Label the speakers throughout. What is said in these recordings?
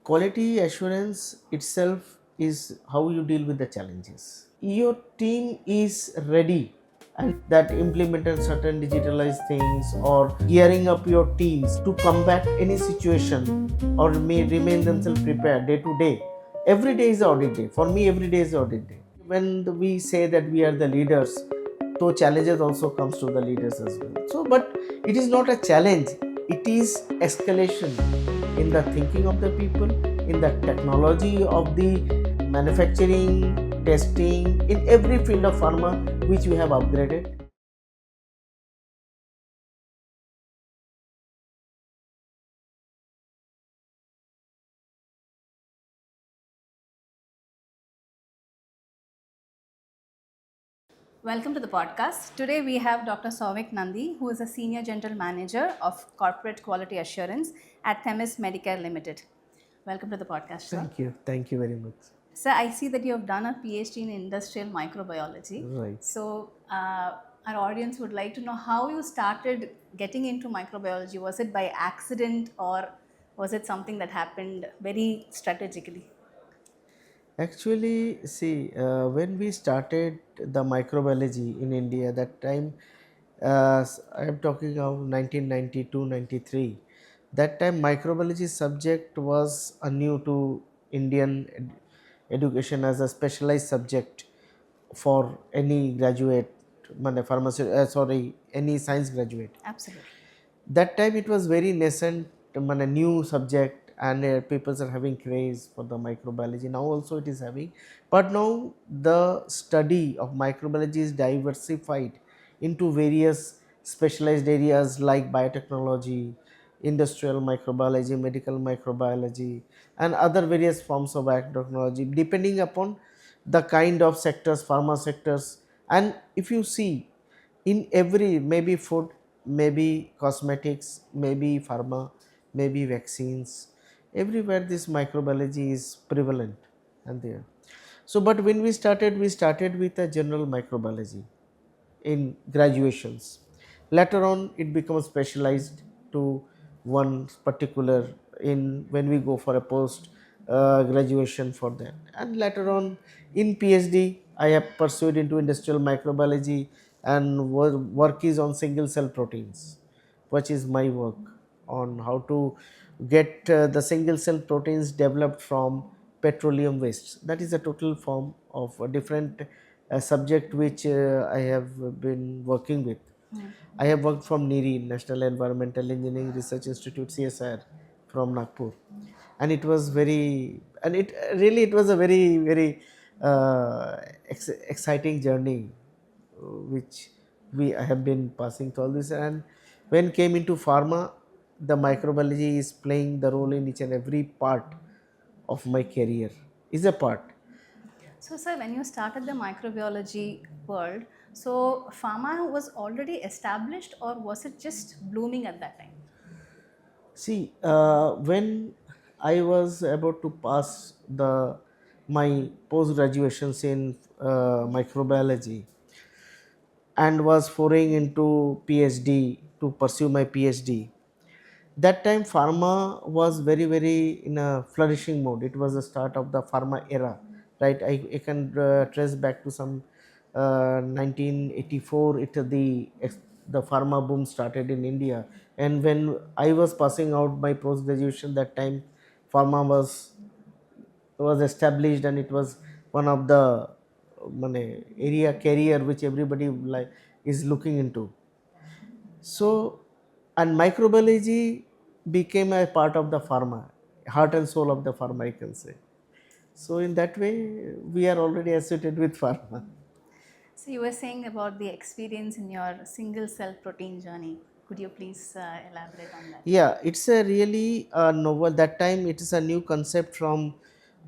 Speaker 1: Quality assurance itself is how you deal with the challenges. Your team is ready and that implemented certain digitalized things or gearing up your teams to combat any situation or may remain themselves prepared day to day. Every day is audit day. For me, every day is audit day. When we say that we are the leaders, so challenges also comes to the leaders as well. So, but it is not a challenge. It is escalation in the thinking of the people, in the technology of the manufacturing, testing, in every field of pharma which we have upgraded.
Speaker 2: Welcome to the podcast. Today we have Dr. Souvik Nandi, who is a Senior General Manager of Corporate Quality Assurance at Themis Medicare Limited. Welcome to the podcast, sir.
Speaker 1: Thank you. Thank you very much.
Speaker 2: Sir, I see that you have done a PhD in industrial microbiology.
Speaker 1: Right.
Speaker 2: So, our audience would like to know how you started getting into microbiology. Was it by accident or was it something that happened very strategically?
Speaker 1: Actually, see, when we started the microbiology in India, that time, I am talking of 1992-93. That time, microbiology subject was new to Indian education as a specialized subject for any graduate, any science graduate.
Speaker 2: Absolutely.
Speaker 1: That time it was very nascent, a new subject, and people are having craze for the microbiology. Now also it is having, but now the study of microbiology is diversified into various specialized areas like biotechnology, industrial microbiology, medical microbiology, and other various forms of biotechnology depending upon the kind of sectors, pharma sectors. And if you see, in every, maybe food, maybe cosmetics, maybe pharma, maybe vaccines, everywhere this microbiology is prevalent and there. So, but when we started with a general microbiology in graduations. Later on, it becomes specialized to one particular in when we go for a post graduation for that. And later on, in PhD, I have pursued into industrial microbiology and work is on single cell proteins, which is my work on how to get the single cell proteins developed from petroleum wastes. That is a total form of a different subject which I have been working with. I have worked from NEERI, National Environmental Engineering Research Institute, CSIR, from Nagpur, and it was very, and it really it was a very exciting journey, which we have been passing through all this. And when came into pharma, the microbiology is playing the role in each and every part of my career. Is a part.
Speaker 2: So, sir, when you started the microbiology world, so pharma was already established or was it just blooming at that time?
Speaker 1: See, when I was about to pass the my post graduations in microbiology and was foraying into PhD to pursue my PhD, that time pharma was very in a flourishing mode. It was the start of the pharma era, right? I can trace back to some 1984. The pharma boom started in India, and when I was passing out my post graduation, that time pharma was established, and it was one of the area career which everybody like is looking into. So, and microbiology became a part of the pharma, heart and soul of the pharma, I can say. So, in that way, we are already associated with pharma.
Speaker 2: So, you were saying about the experience in your single cell protein journey. Could you please elaborate on that?
Speaker 1: Yeah, it's a really novel. That time, it is a new concept from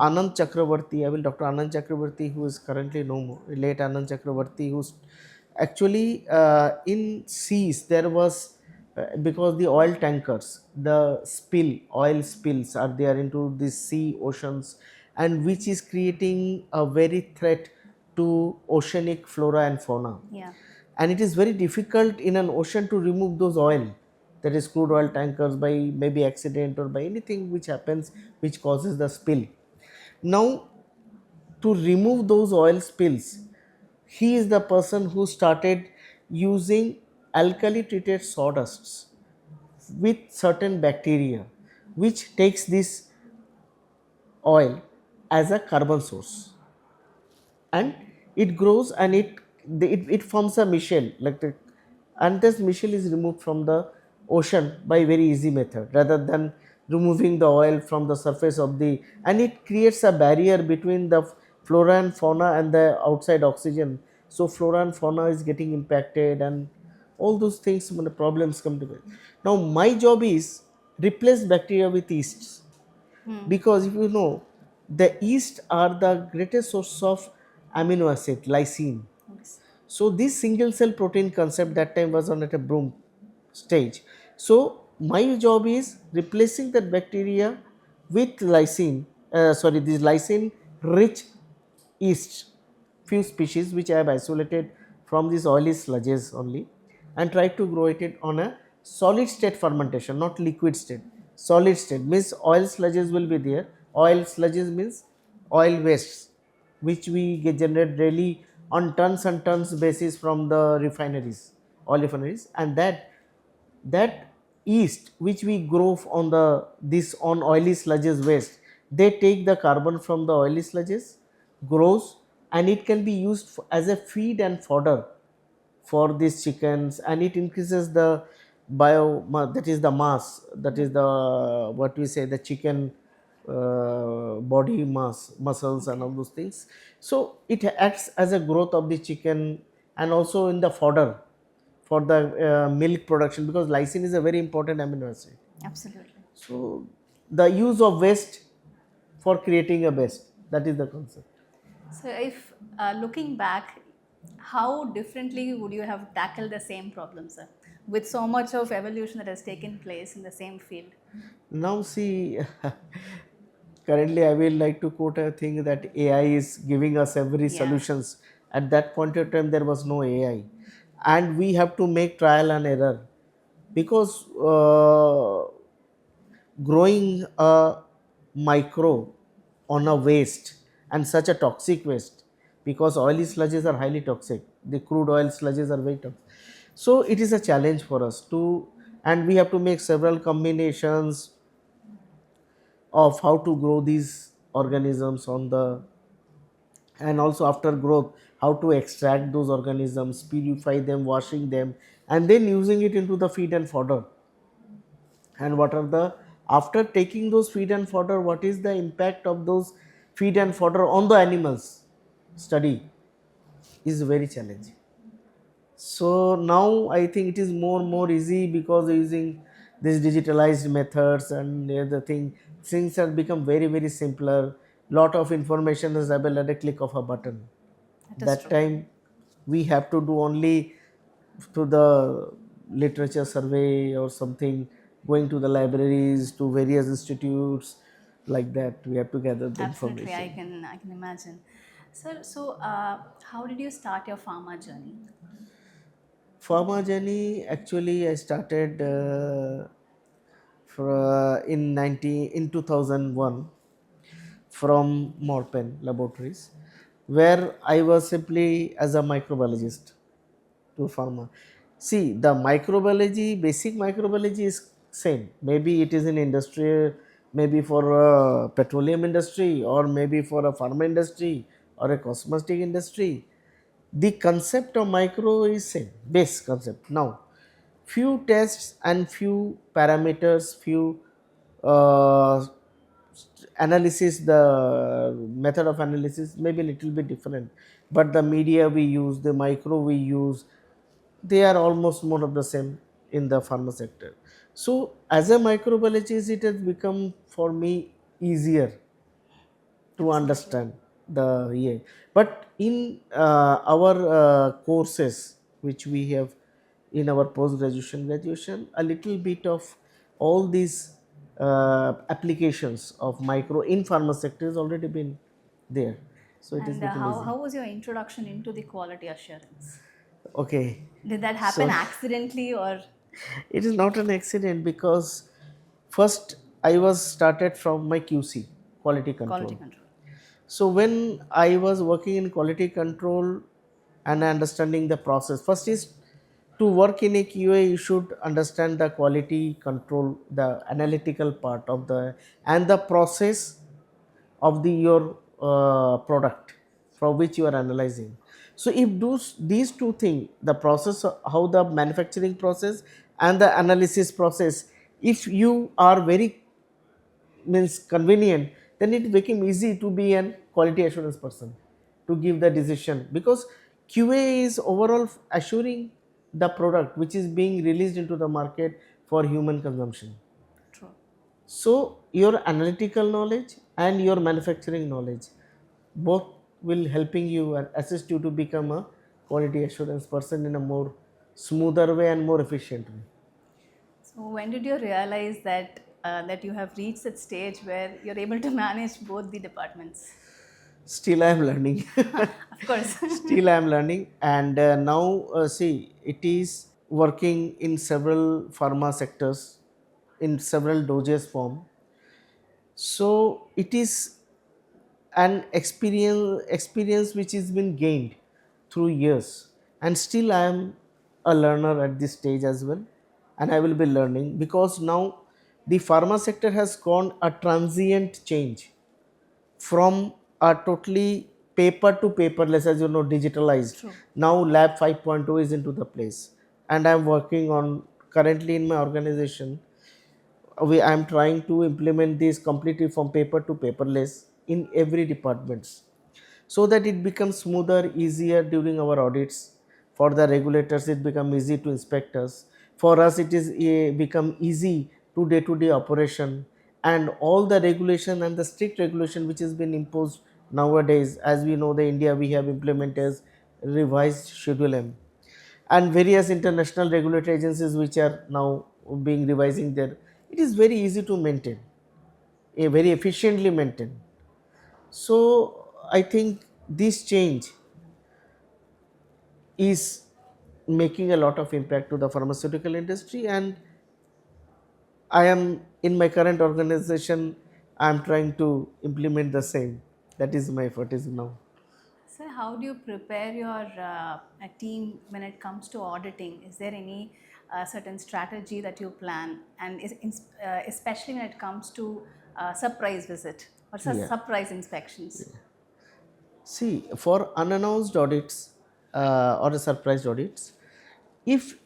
Speaker 1: Anand Chakravarti. I will Dr. Anand Chakravarti, who is currently no more, late Anand Chakravarti, who's actually in seas there was because the oil tankers, the oil spills are there into the sea oceans, and which is creating a very threat to oceanic flora and fauna.
Speaker 2: Yeah.
Speaker 1: And it is very difficult in an ocean to remove those oil, that is crude oil tankers, by maybe accident or by anything which happens which causes the spill. Now, to remove those oil spills, he is the person who started using alkali treated sawdusts with certain bacteria which takes this oil as a carbon source, and it grows, and it forms a mishell like the, and this mishell is removed from the ocean by very easy method rather than removing the oil from the surface of the, and it creates a barrier between the flora and fauna and the outside oxygen, so flora and fauna is getting impacted, and all those things when the problems come to it. Now my job is replace bacteria with yeasts,
Speaker 2: Hmm.
Speaker 1: because if you know, the yeast are the greatest source of amino acid lysine.
Speaker 2: Yes.
Speaker 1: So this single cell protein concept that time was on at a broom stage. So my job is replacing that bacteria with lysine, this lysine rich yeast, few species which I have isolated from these oily sludges only, and try to grow it on a solid state fermentation, not liquid state. Solid state means oil sludges will be there. Oil sludges means oil wastes which we get generate daily on tons and tons basis from the refineries, oil refineries, and that yeast which we grow on the this on oily sludges waste, they take the carbon from the oily sludges, grows, and it can be used as a feed and fodder for these chickens, and it increases the that is the mass, that is the what we say the chicken body mass, muscles and
Speaker 2: Okay.
Speaker 1: all those things. So it acts as a growth of the chicken, and also in the fodder for the milk production, because lysine is a very important amino acid.
Speaker 2: Absolutely.
Speaker 1: So the use of waste for creating a best, that is the concept.
Speaker 2: So, if looking back, how differently would you have tackled the same problem, sir, with so much of evolution that has taken place in the same field?
Speaker 1: Now see, currently I will like to quote a thing that AI is giving us every
Speaker 2: Yeah,
Speaker 1: solutions. At that point of time there was no AI, and we have to make trial and error, because growing a micro on a waste, and such a toxic waste, because oily sludges are highly toxic, the crude oil sludges are very toxic, so it is a challenge for us to, and we have to make several combinations of how to grow these organisms on the, and also after growth how to extract those organisms, purify them, washing them, and then using it into the feed and fodder. And what are the, after taking those feed and fodder, what is the impact of those feed and fodder on the animals, study is very challenging. So now I think it is more easy, because using these digitalized methods and the other things have become very simpler. Lot of information is available at a click of a button.
Speaker 2: that is
Speaker 1: That
Speaker 2: true.
Speaker 1: time we have to do only to the literature survey or something, going to the libraries, to various institutes, like that we have to gather the
Speaker 2: Absolutely,
Speaker 1: information.
Speaker 2: I can imagine. Sir, so how did you start your pharma journey?
Speaker 1: Pharma journey, actually I started in 2001 from Morpen Laboratories, where I was simply as a microbiologist to pharma. See, the microbiology, basic microbiology is same. Maybe it is in industry, maybe for a petroleum industry, or maybe for a pharma industry, or a cosmetic industry. The concept of micro is same, base concept. Now, few tests and few parameters, few uh, analysis, the method of analysis may be little bit different, but the media we use, the micro we use, they are almost more of the same in the pharma sector. So as a microbiologist, it has become for me easier to
Speaker 2: Absolutely.
Speaker 1: understand the EA. But in our courses which we have in our post graduation, graduation, a little bit of all these applications of micro in pharma sector has already been there, so it has
Speaker 2: And
Speaker 1: become easy.
Speaker 2: how was your introduction into the quality assurance?
Speaker 1: Okay,
Speaker 2: Did that happen
Speaker 1: so
Speaker 2: accidentally or?
Speaker 1: It is not an accident because first I was started from my QC, quality
Speaker 2: Quality
Speaker 1: control.
Speaker 2: control.
Speaker 1: So when I was working in quality control and understanding the process, first is to work in a QA, you should understand the quality control, the analytical part of the and the process of the your product for which you are analyzing. So if these two things, the process, how the manufacturing process and the analysis process, if you are very means convenient, then it became easy to be an quality assurance person to give the decision, because QA is overall assuring the product which is being released into the market for human consumption.
Speaker 2: True.
Speaker 1: So your analytical knowledge and your manufacturing knowledge both will helping you and assist you to become a quality assurance person in a more smoother way and more efficient way.
Speaker 2: So when did you realize that that you have reached that stage where you're able to manage both the departments?
Speaker 1: Still I am learning.
Speaker 2: Of course.
Speaker 1: Still I am learning, and now see, it is working in several pharma sectors in several doses form. So it is an experience which has been gained through years, and still I am a learner at this stage as well, and I will be learning because now the pharma sector has gone a transient change from a totally paper to paperless, as you know, digitalized.
Speaker 2: True.
Speaker 1: Now lab 5.0 is into the place, and I am working on currently in my organization. I am trying to implement this completely from paper to paperless in every departments, so that it becomes smoother, easier during our audits. For the regulators, it become easy to inspect us. For us, it is become easy to day operation, and all the regulation and the strict regulation which has been imposed nowadays. As we know, the India we have implemented revised Schedule M and various international regulatory agencies which are now being revising there. It is very easy to maintain, a very efficiently maintain. So I think this change is making a lot of impact to the pharmaceutical industry, and I am in my current organization, I am trying to implement the same. That is my effort is now.
Speaker 2: So, how do you prepare your team when it comes to auditing? Is there any certain strategy that you plan, and especially when it comes to surprise visit or
Speaker 1: Yeah,
Speaker 2: surprise inspections?
Speaker 1: see, for unannounced audits or surprise audits, if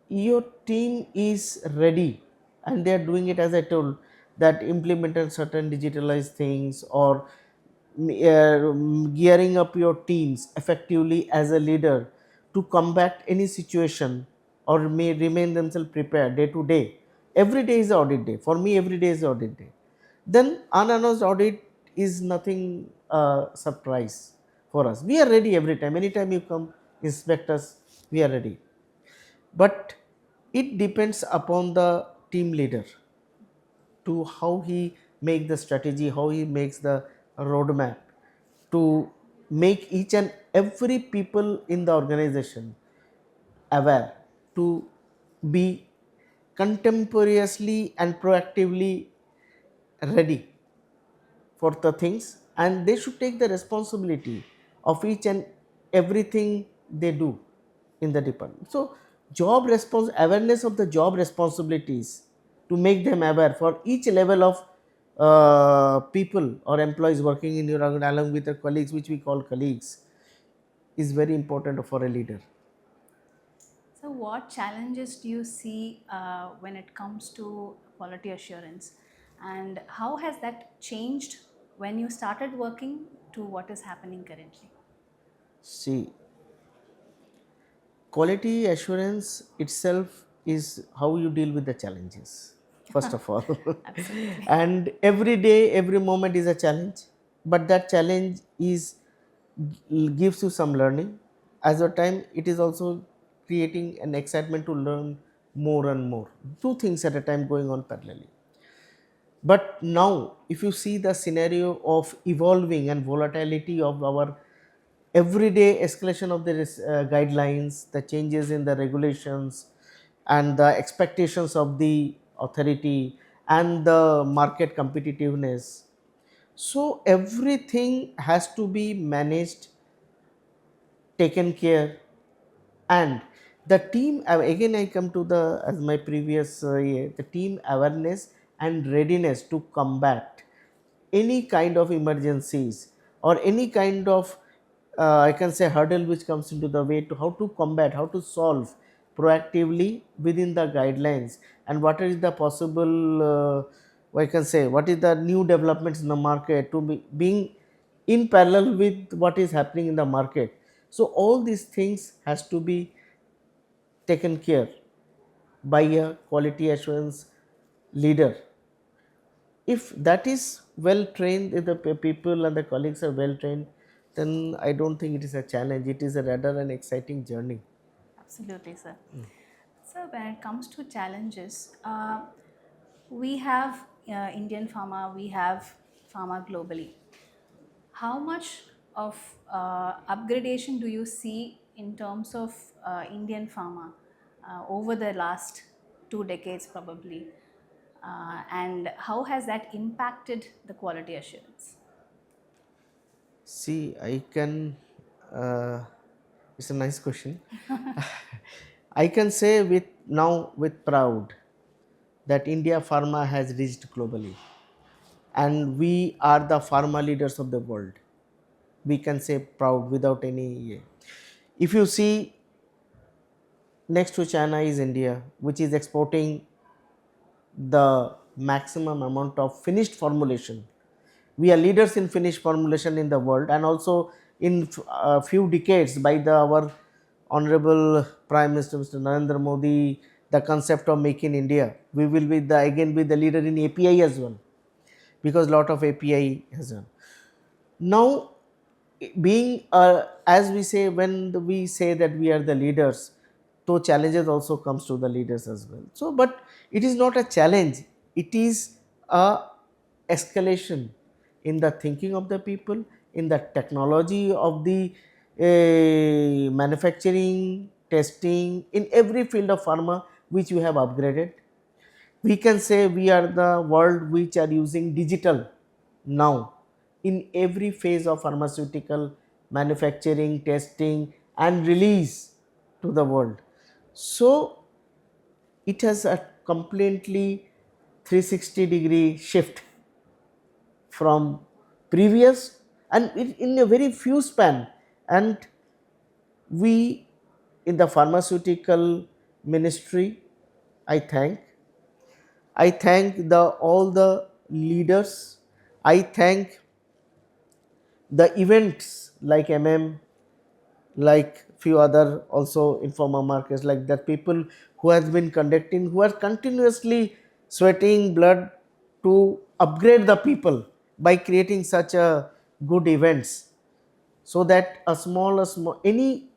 Speaker 1: your team is ready and they are doing it, as I told, that implemented certain digitalized things, or gearing up your teams effectively as a leader to combat any situation, or may remain themselves prepared day to day. Every day is audit day for me, every day is audit day. Then unannounced audit is nothing surprise for us. We are ready every time, anytime you come inspect us, we are ready. But it depends upon the team leader to how he make the strategy, how he makes the roadmap to make each and every people in the organization aware to be contemporaneously and proactively ready for the things, and they should take the responsibility of each and everything they do in the department. So job response awareness of the job responsibilities, to make them aware for each level of people or employees working in your along with the colleagues, which we call colleagues, is very important for a leader.
Speaker 2: So, what challenges do you see when it comes to quality assurance, and how has that changed when you started working to what is happening currently?
Speaker 1: See, quality assurance itself is how you deal with the challenges, first of all.
Speaker 2: Absolutely.
Speaker 1: And every day, every moment is a challenge, but that challenge is gives you some learning. As a time, it is also creating an excitement to learn more and more. Two things at a time going on parallelly. But now, if you see the scenario of evolving and volatility of our everyday escalation of the guidelines, the changes in the regulations, and the expectations of the authority and the market competitiveness. So everything has to be managed, taken care, and the team, again I come to the, as my previous the team awareness and readiness to combat any kind of emergencies or any kind of I can say hurdle which comes into the way, to how to combat, how to solve proactively within the guidelines, and what is the possible I can say what is the new developments in the market, to be being in parallel with what is happening in the market. So all these things has to be taken care by a quality assurance leader. If that is well trained, if the people and the colleagues are well trained, then I don't think it is a challenge, it is a rather an exciting journey.
Speaker 2: Absolutely, sir. So, when it comes to challenges, we have Indian pharma, we have pharma globally. How much of upgradation do you see in terms of Indian pharma over the last 2 decades, probably? And how has that impacted the quality assurance?
Speaker 1: See, I can it's a nice question. I can say with now with proud that India pharma has reached globally, and we are the pharma leaders of the world. We can say proud without any. If you see, next to China is India, which is exporting the maximum amount of finished formulation. We are leaders in finished formulation in the world, and also in a few decades by our honorable Prime Minister Mr. Narendra Modi, the concept of Make in India, we will be the again be the leader in API as well, because lot of API has done. Now, being as we say, when we say that we are the leaders, so challenges also comes to the leaders as well. So but it is not a challenge, it is a escalation in the thinking of the people, in the technology of the manufacturing, testing, in every field of pharma which we have upgraded. We can say we are the world which are using digital now in every phase of pharmaceutical manufacturing, testing, and release to the world. So it has a completely 360-degree shift from previous, and in a very few span. And we in the pharmaceutical ministry, I thank I thank the all the leaders. I thank the events like like few other also informal markets like that, people who has been conducting, who are continuously sweating blood to upgrade the people by creating such a good events, so that a small any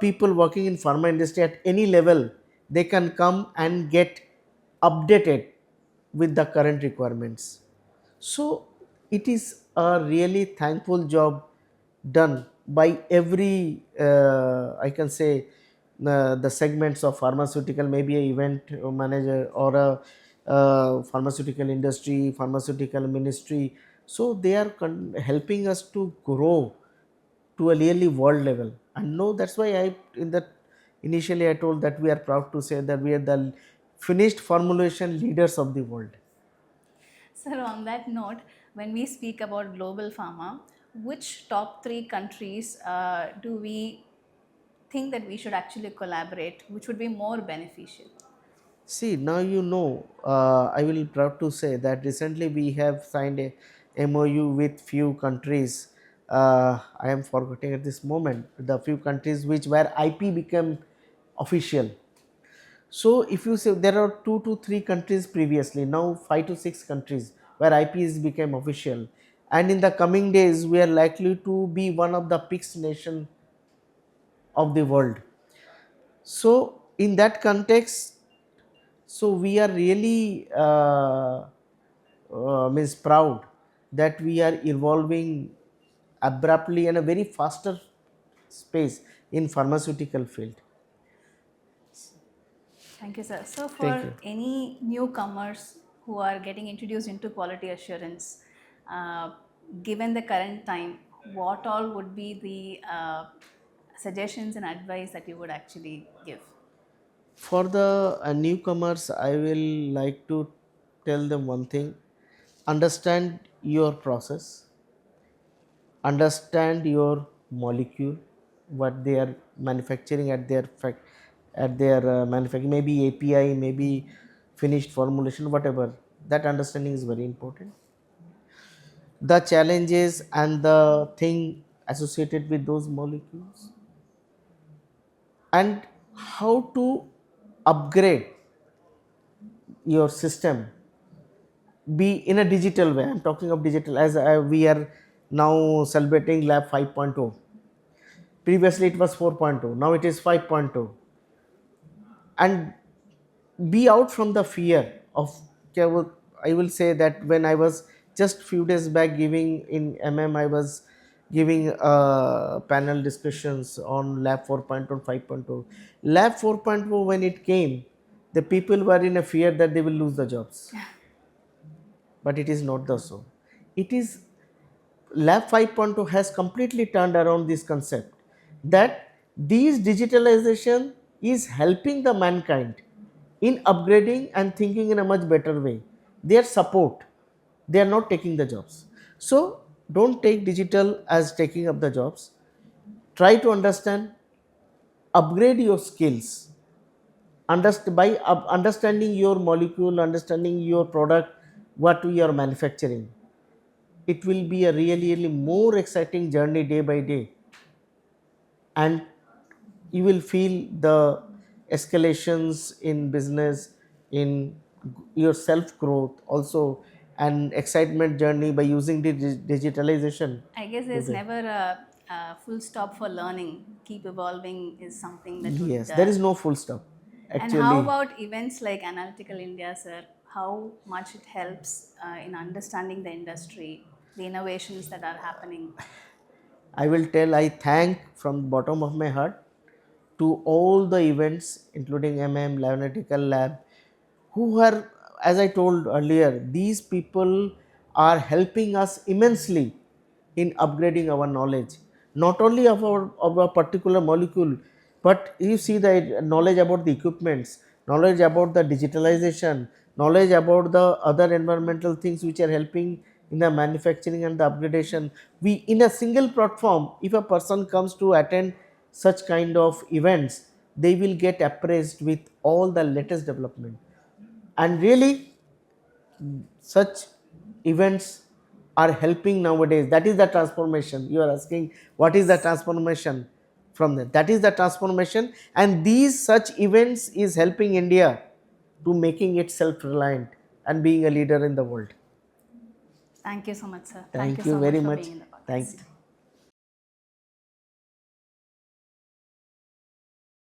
Speaker 1: people working in pharma industry at any level, they can come and get updated with the current requirements. So it is a really thankful job done by every I can say the segments of pharmaceutical, maybe a event manager or a pharmaceutical industry, pharmaceutical ministry. So they are helping us to grow to a really world level. And no, that's why I in that initially I told that we are proud to say that we are the finished formulation leaders of the world.
Speaker 2: Sir, on that note, when we speak about global pharma, which top three countries do we think that we should actually collaborate, which would be more beneficial?
Speaker 1: See, now you know, I will proud to say that recently we have signed a MOU with few countries. I am forgetting at this moment the few countries which where IP became official. So if you say there are 2 to 3 countries previously, now 5 to 6 countries where IPs became official, and in the coming days we are likely to be one of the peaks nation of the world. So in that context, so we are really means proud that we are evolving abruptly in a very faster space in pharmaceutical field.
Speaker 2: Thank you, sir. So,
Speaker 1: Thank
Speaker 2: for
Speaker 1: you.
Speaker 2: any newcomers who are getting introduced into quality assurance, uh, given the current time, what all would be the suggestions and advice that you would actually give?
Speaker 1: For the newcomers, I will like to tell them one thing: understand your process, understand your molecule, what they are manufacturing at their manufacturing, maybe API, maybe finished formulation, whatever. That understanding is very important. The challenges and the thing associated with those molecules, and how to upgrade your system, be in a digital way. I'm talking of digital as we are now celebrating lab 5.0. Previously it was 4.0, now it is 5.0. And be out from the fear of, I will say that when I was just few days back giving in I was giving panel discussions on lab 4.0 and 5.0. Lab 4.0, when it came, the people were in a fear that they will lose the jobs, but it is not the so. It is lab 5.0 has completely turned around this concept that these digitalization is helping the mankind in upgrading and thinking in a much better way. Their support, they are not taking the jobs. So don't take digital as taking up the jobs. Try to understand, upgrade your skills, understanding your molecule, understanding your product, what we are manufacturing. It will be a really, really more exciting journey day by day, and you will feel the escalations in business, in your self growth also, and excitement journey by using the digitalization
Speaker 2: I guess there's
Speaker 1: today.
Speaker 2: never a full stop for learning. Keep evolving is something that would.
Speaker 1: Yes, there is no full stop
Speaker 2: And how
Speaker 1: actually.
Speaker 2: about events like Analytical India, sir? How much it helps in understanding the industry, the innovations that are happening?
Speaker 1: I will tell, I thank from the bottom of my heart to all the events, including Analytical Lab, who are, as I told earlier, these people are helping us immensely in upgrading our knowledge, not only of a particular molecule, but you see the knowledge about the equipments, knowledge about the digitalization, knowledge about the other environmental things which are helping in the manufacturing and the upgradation. We, in a single platform, if a person comes to attend such kind of events, they will get appraised with all the latest development. And really, such events are helping nowadays. That is the transformation. You are asking what is the transformation from that. That is the transformation, and these such events is helping India to making it self-reliant and being a leader in the world.
Speaker 2: Thank you so much, sir. Thank you
Speaker 1: Thank you
Speaker 2: so much
Speaker 1: very
Speaker 2: for
Speaker 1: much.
Speaker 2: being in the
Speaker 1: Thank
Speaker 2: podcast.
Speaker 1: you.